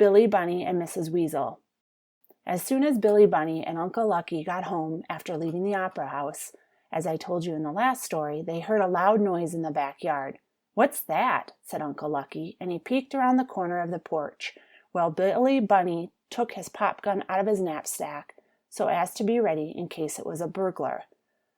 Billy Bunny and Mrs. Weasel. As soon as Billy Bunny and Uncle Lucky got home after leaving the opera house, as I told you in the last story, they heard a loud noise in the backyard. "What's that?" said Uncle Lucky, and he peeked around the corner of the porch, while Billy Bunny took his pop gun out of his knapsack so as to be ready in case it was a burglar.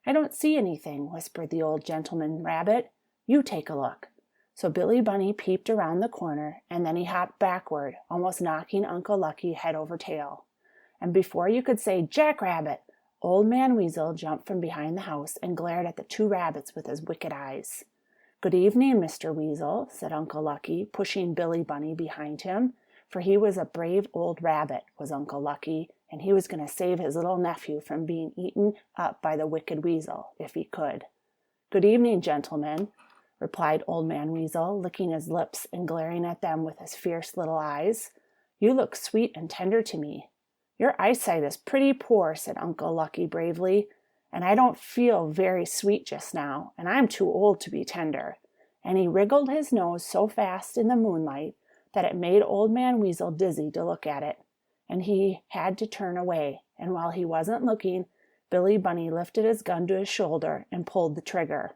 "I don't see anything," whispered the old gentleman rabbit. "You take a look." So Billy Bunny peeped around the corner, and then he hopped backward, almost knocking Uncle Lucky head over tail. And before you could say "Jackrabbit," Old Man Weasel jumped from behind the house and glared at the two rabbits with his wicked eyes. "Good evening, Mr. Weasel," said Uncle Lucky, pushing Billy Bunny behind him, for he was a brave old rabbit, was Uncle Lucky, and he was going to save his little nephew from being eaten up by the wicked weasel, if he could. "Good evening, gentlemen," replied Old Man Weasel, licking his lips and glaring at them with his fierce little eyes. "You look sweet and tender to me." "Your eyesight is pretty poor," said Uncle Lucky bravely, "and I don't feel very sweet just now, and I'm too old to be tender." And he wriggled his nose so fast in the moonlight that it made Old Man Weasel dizzy to look at it, and he had to turn away, and while he wasn't looking, Billy Bunny lifted his gun to his shoulder and pulled the trigger.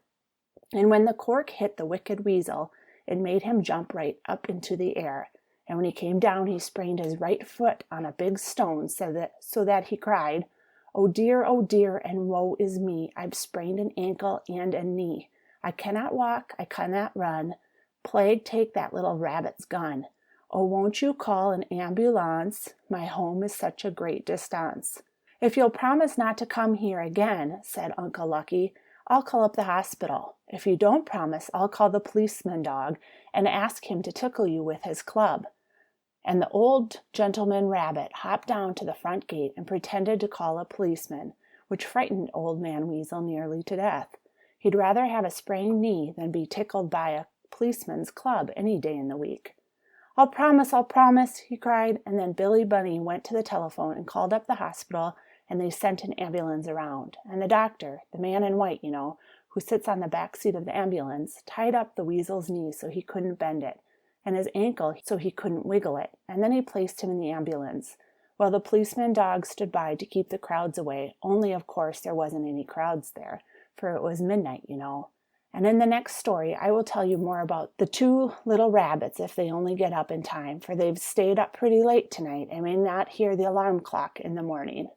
And when the cork hit the wicked weasel, it made him jump right up into the air, and when he came down he sprained his right foot on a big stone so that he cried, oh dear, and woe is me, I've sprained an ankle and a knee. I cannot walk, I cannot run, plague take that little rabbit's gun. Oh, won't you call an ambulance? My home is such a great distance." "If you'll promise not to come here again," said Uncle Lucky, "I'll call up the hospital. If you don't promise, I'll call the policeman dog and ask him to tickle you with his club." And the old gentleman rabbit hopped down to the front gate and pretended to call a policeman, which frightened Old Man Weasel nearly to death. He'd rather have a sprained knee than be tickled by a policeman's club any day in the week. I'll promise, he cried, and then Billy Bunny went to the telephone and called up the hospital, and they sent an ambulance around. And the doctor, the man in white, who sits on the back seat of the ambulance, tied up the weasel's knee so he couldn't bend it, and his ankle so he couldn't wiggle it, and then he placed him in the ambulance, while the policeman dog stood by to keep the crowds away, only of course there wasn't any crowds there, for it was midnight, And in the next story, I will tell you more about the two little rabbits if they only get up in time, for they've stayed up pretty late tonight and may not hear the alarm clock in the morning.